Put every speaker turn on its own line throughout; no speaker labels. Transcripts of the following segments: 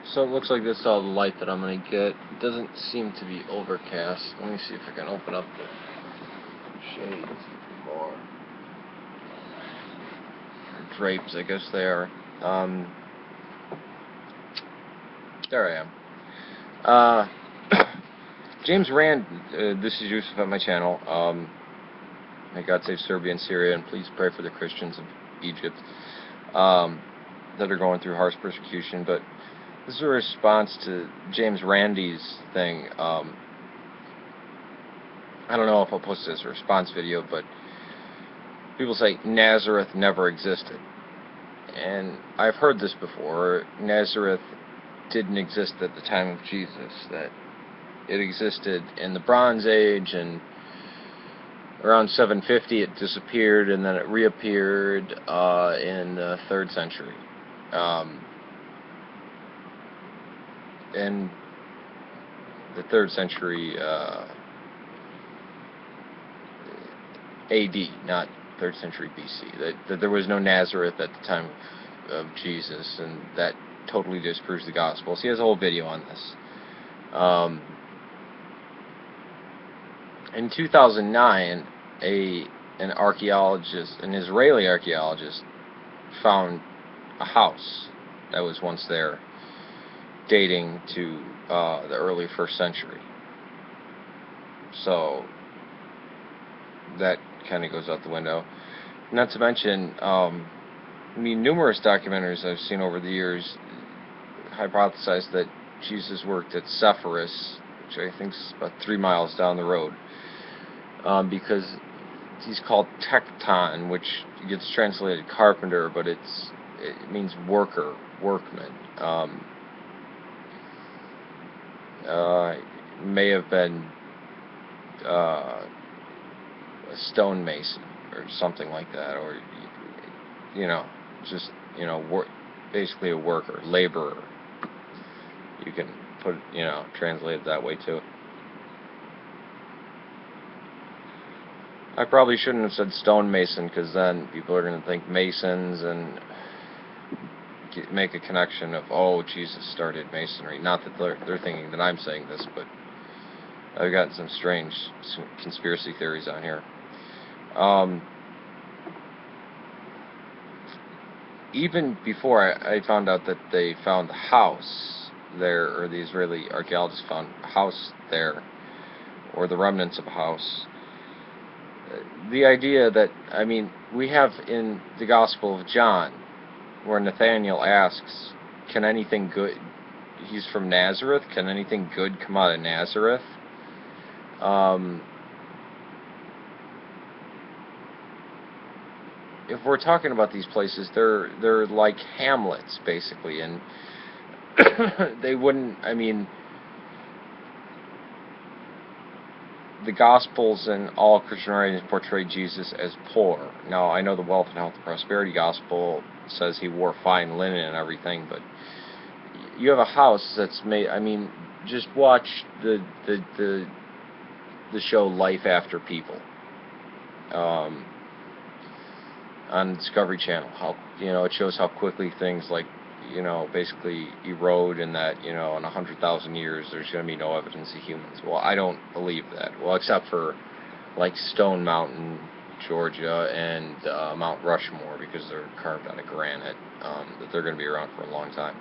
So it looks like this is all the light that I'm going to get. It doesn't seem to be overcast. Let me see if I can open up the shades more. Or drapes, I guess they are. There I am. James Rand, this is Yusuf at my channel. May God save Serbia and Syria, and please pray for the Christians of Egypt that are going through harsh persecution. But this is a response to James Randi's thing. I don't know if I'll post this response video, but people say Nazareth never existed. And I've heard this before. Nazareth didn't exist at the time of Jesus, that it existed in the Bronze Age, and around 750 it disappeared, and then it reappeared in the 3rd century. In the 3rd century AD, not 3rd century BC. That there was no Nazareth at the time of Jesus, and that totally disproves the gospel. So he has a whole video on this. In 2009, an archaeologist, an Israeli archaeologist, found a house that was once there, dating to the early 1st century. So that kind of goes out the window. Not to mention, I mean, numerous documentaries I've seen over the years hypothesize that Jesus worked at Sepphoris, which I think is about 3 miles down the road, because he's called tekton, which gets translated carpenter, but it means worker, workman. May have been a stonemason or something like that, or just basically a worker, laborer. You can put translate it that way too. I probably shouldn't have said stonemason, because then people are going to think masons and make a connection of, oh, Jesus started masonry. Not that they're thinking that I'm saying this, but I've got some strange conspiracy theories on here. Even before I found out that they found the house there, or the Israeli archaeologists found a house there, or the remnants of a house, the idea that, I mean, we have in the Gospel of John, where Nathaniel asks, can anything good, he's from Nazareth, can anything good come out of Nazareth? If we're talking about these places, they're like hamlets, basically, and they wouldn't, I mean, the Gospels and all Christian writings portray Jesus as poor. Now, I know the Wealth and Health and Prosperity Gospel says he wore fine linen and everything, but you have a house that's made, I mean, just watch the show Life After People on Discovery Channel. How, it shows how quickly things like, basically erode, and that, in 100,000 years there's going to be no evidence of humans. Well, I don't believe that. Well, except for like Stone Mountain, Georgia, and Mount Rushmore, because they're carved out of granite, that they're going to be around for a long time.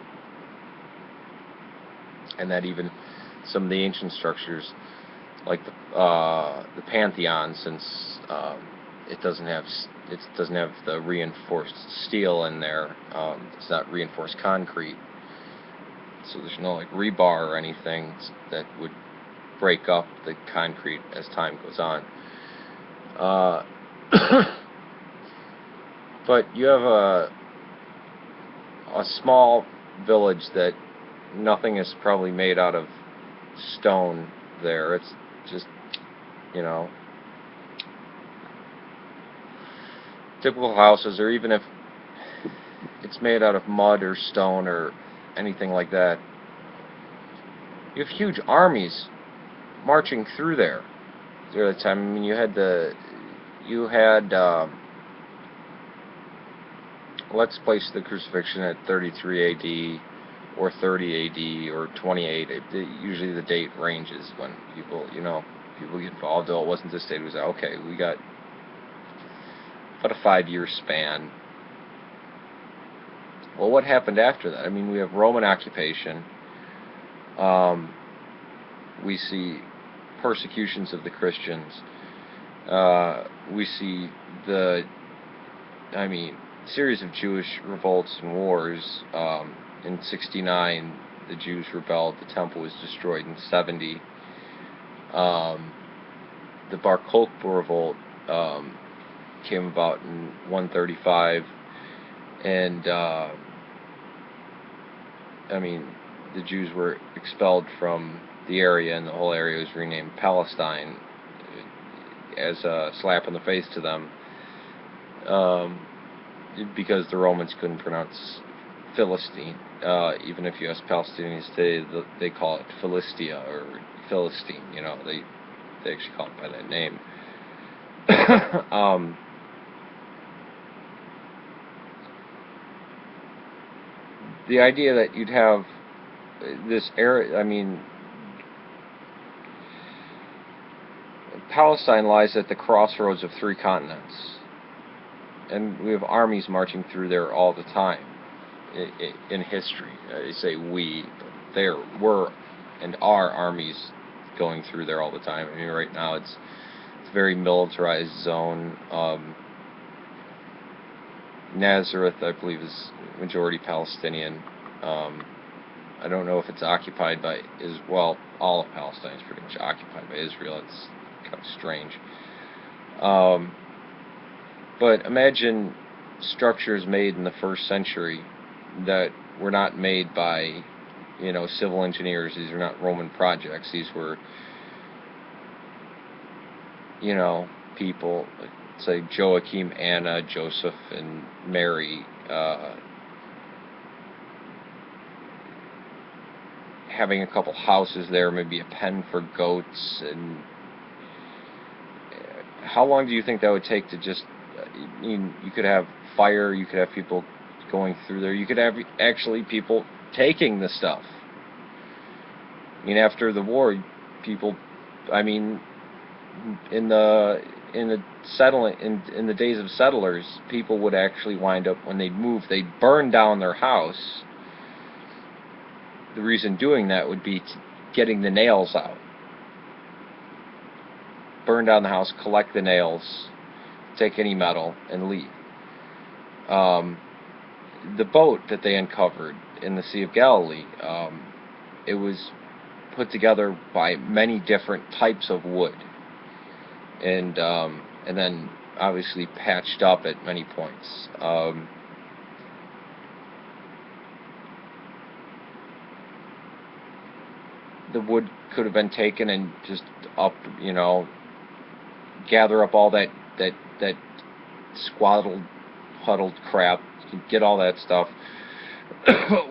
And that even some of the ancient structures, like the Pantheon, since it doesn't have the reinforced steel in there, it's not reinforced concrete, so there's no like rebar or anything that would break up the concrete as time goes on. But you have a small village that nothing is probably made out of stone there. It's just, typical houses, or even if it's made out of mud or stone or anything like that, you have huge armies marching through there during the time. I mean, you had let's place the crucifixion at 33 AD. or 30 AD or 28. Usually the date ranges when people get involved. Oh, it wasn't this date. It was okay. We got about a 5-year span. Well, what happened after that? I mean, we have Roman occupation. We see persecutions of the Christians. We see series of Jewish revolts and wars. In 69, the Jews rebelled. The temple was destroyed in 70. The Bar Kokhba revolt came about in 135, and the Jews were expelled from the area, and the whole area was renamed Palestine as a slap in the face to them, because the Romans couldn't pronounce Philistine. Even if you ask Palestinians today, they call it Philistia or Philistine. They actually call it by that name. The idea that you'd have this area, Palestine lies at the crossroads of 3 continents, and we have armies marching through there all the time in history. I say we, but there were and are armies going through there all the time. Right now it's a very militarized zone. Nazerath, I believe, is majority Palestinian. I don't know if it's occupied by Israel. All of Palestine is pretty much occupied by Israel. It's kind of strange. But imagine structures made in the 1st century that were not made by, civil engineers. These are not Roman projects. These were, people, say Joachim, Anna, Joseph, and Mary, having a couple houses there, maybe a pen for goats. And how long do you think that would take to just, you could have fire, you could have people going through there, you could have actually people taking the stuff. After the war, people, in the days of settlers, people would actually wind up, when they'd move, they'd burn down their house. The reason doing that would be getting the nails out. Burn down the house, collect the nails, take any metal, and leave. The boat that they uncovered in the Sea of Galilee, it was put together by many different types of wood, and then obviously patched up at many points. The wood could have been taken and just up, gather up all that swaddled, huddled crap, get all that stuff.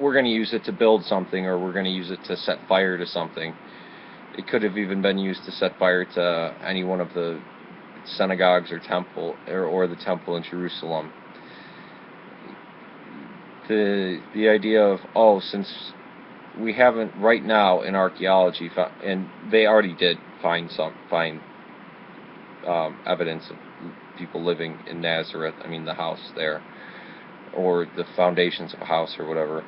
We're going to use it to build something, or we're going to use it to set fire to something. It could have even been used to set fire to any one of the synagogues or temple, or the temple in Jerusalem. The idea of, since we haven't right now in archaeology found, and they already did find evidence of people living in Nazareth, the house there, or the foundations of a house or whatever,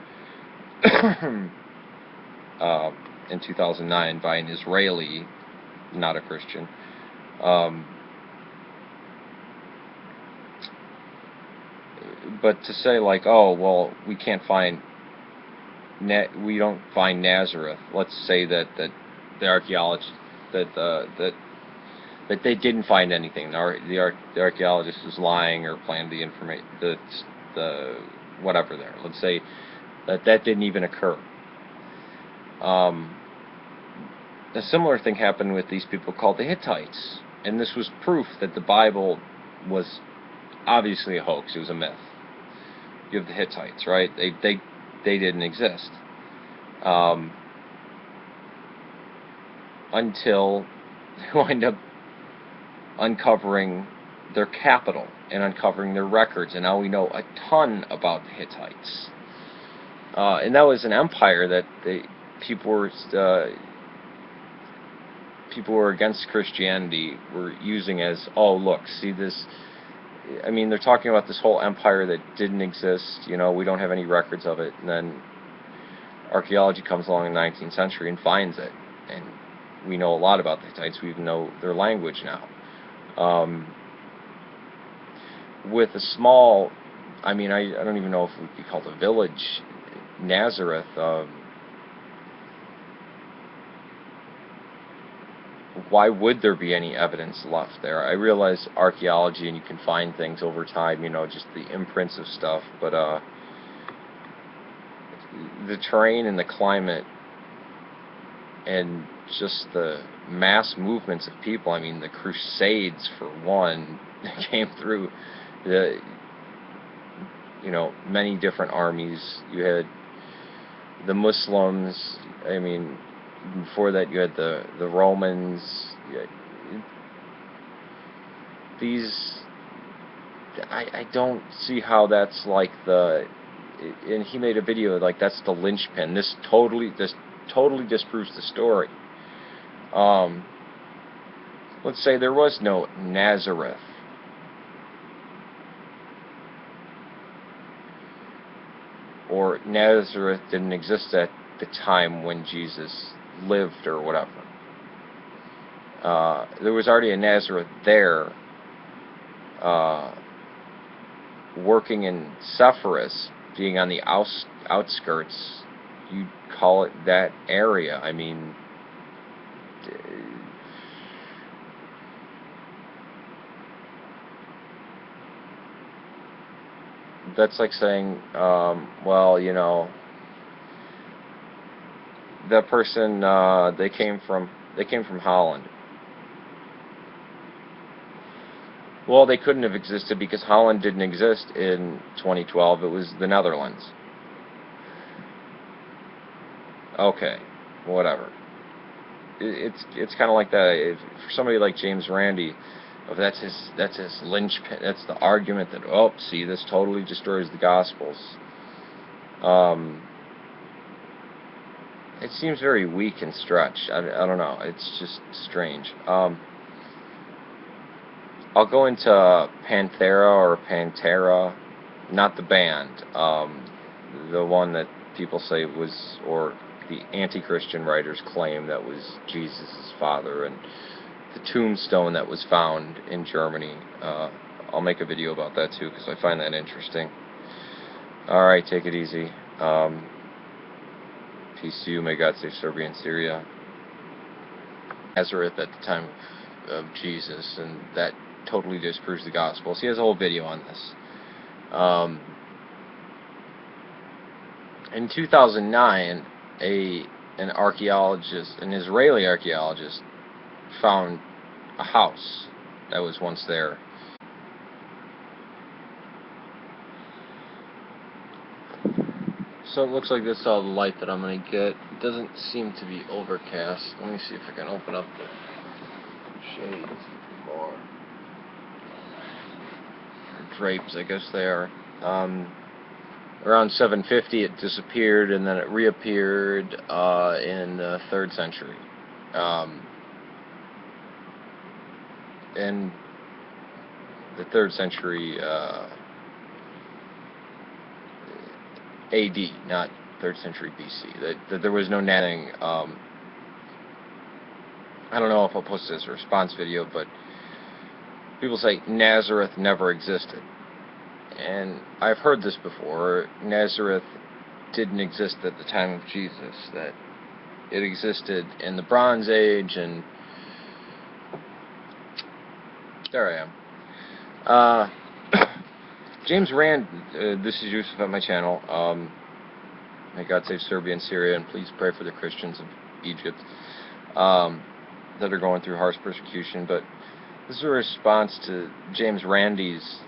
in 2009 by an Israeli, not a Christian. But to say we can't find, we don't find Nazareth. Let's say that the archaeologists that they didn't find anything. The archaeologist was lying or planned the information, the whatever there. Let's say that didn't even occur. A similar thing happened with these people called the Hittites, and this was proof that the Bible was obviously a hoax. It was a myth. You have the Hittites, right? They didn't exist until they wind up uncovering their capital and uncovering their records, and now we know a ton about the Hittites. and that was an empire that people who were against Christianity were using as, oh look, see this. I mean, they're talking about this whole empire that didn't exist. You know, we don't have any records of it, and then archaeology comes along in the 19th century and finds it, and we know a lot about the Hittites. We even know their language now. With a small, I mean, I don't even know if it would be called a village, Nazareth. Why would there be any evidence left there? I realize archaeology, and you can find things over time, you know, just the imprints of stuff, but the terrain and the climate and just the mass movements of people. I mean, the Crusades, for one, came through the, you know, many different armies. You had the Muslims. I mean, before that you had the Romans. These, I don't see how that's like the, and he made a video like that's the linchpin. This totally disproves the story. Let's say there was no Nazareth. Or Nazareth didn't exist at the time when Jesus lived or whatever. There was already a Nazareth there, working in Sepphoris, being on the outskirts. You'd call it that area. I mean, that's like saying, well, you know, that person, they came from Holland. Well, they couldn't have existed because Holland didn't exist in 2012. It was the Netherlands. Okay, whatever. It's kind of like that. For somebody like James Randi, if that's his linchpin. That's the argument that, oh, see, this totally destroys the Gospels. It seems very weak and stretched. I don't know. It's just strange. I'll go into Panthera or Pantera, not the band, the one that people say was, or the anti-Christian writers claim that was Jesus' father, and the tombstone that was found in Germany. I'll make a video about that too, because I find that interesting. Alright, take it easy. Peace to you. May God save Serbia and Syria. Nazareth at the time of Jesus, and that totally disproves the Gospels. He has a whole video on this. In 2009, an archaeologist, an Israeli archaeologist, found a house that was once there. So it looks like this is all the light that I'm going to get. It doesn't seem to be overcast. Let me see if I can open up the shades more. Or drapes, I guess they are. Around 750 it disappeared, and then it reappeared in the 3rd century. In the 3rd century AD, not 3rd century BC. That there was no netting. I don't know if I'll post this as a response video, but people say Nazareth never existed. And I've heard this before. Nazareth didn't exist at the time of Jesus. That it existed in the Bronze Age, and there I am. James Rand, this is Yusuf at my channel. May God save Serbia and Syria, and please pray for the Christians of Egypt that are going through harsh persecution. But this is a response to James Randi's